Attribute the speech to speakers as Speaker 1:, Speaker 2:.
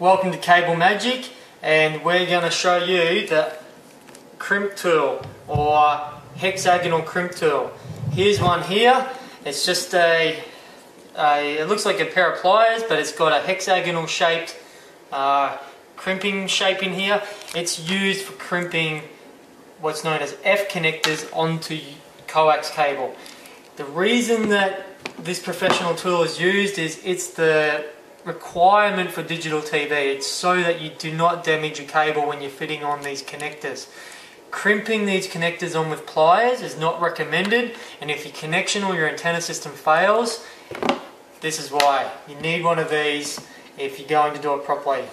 Speaker 1: Welcome to Cable Magic, and we're going to show you the crimp tool or hexagonal crimp tool. Here's one here. It's just it looks like a pair of pliers, but it's got a hexagonal shaped crimping shape in here. It's used for crimping what's known as F connectors onto coax cable. The reason that this professional tool is used is it's the requirement for digital TV. It's so that you do not damage your cable when you're fitting on these connectors. Crimping these connectors on with pliers is not recommended, and if your connection or your antenna system fails, this is why. You need one of these if you're going to do it properly.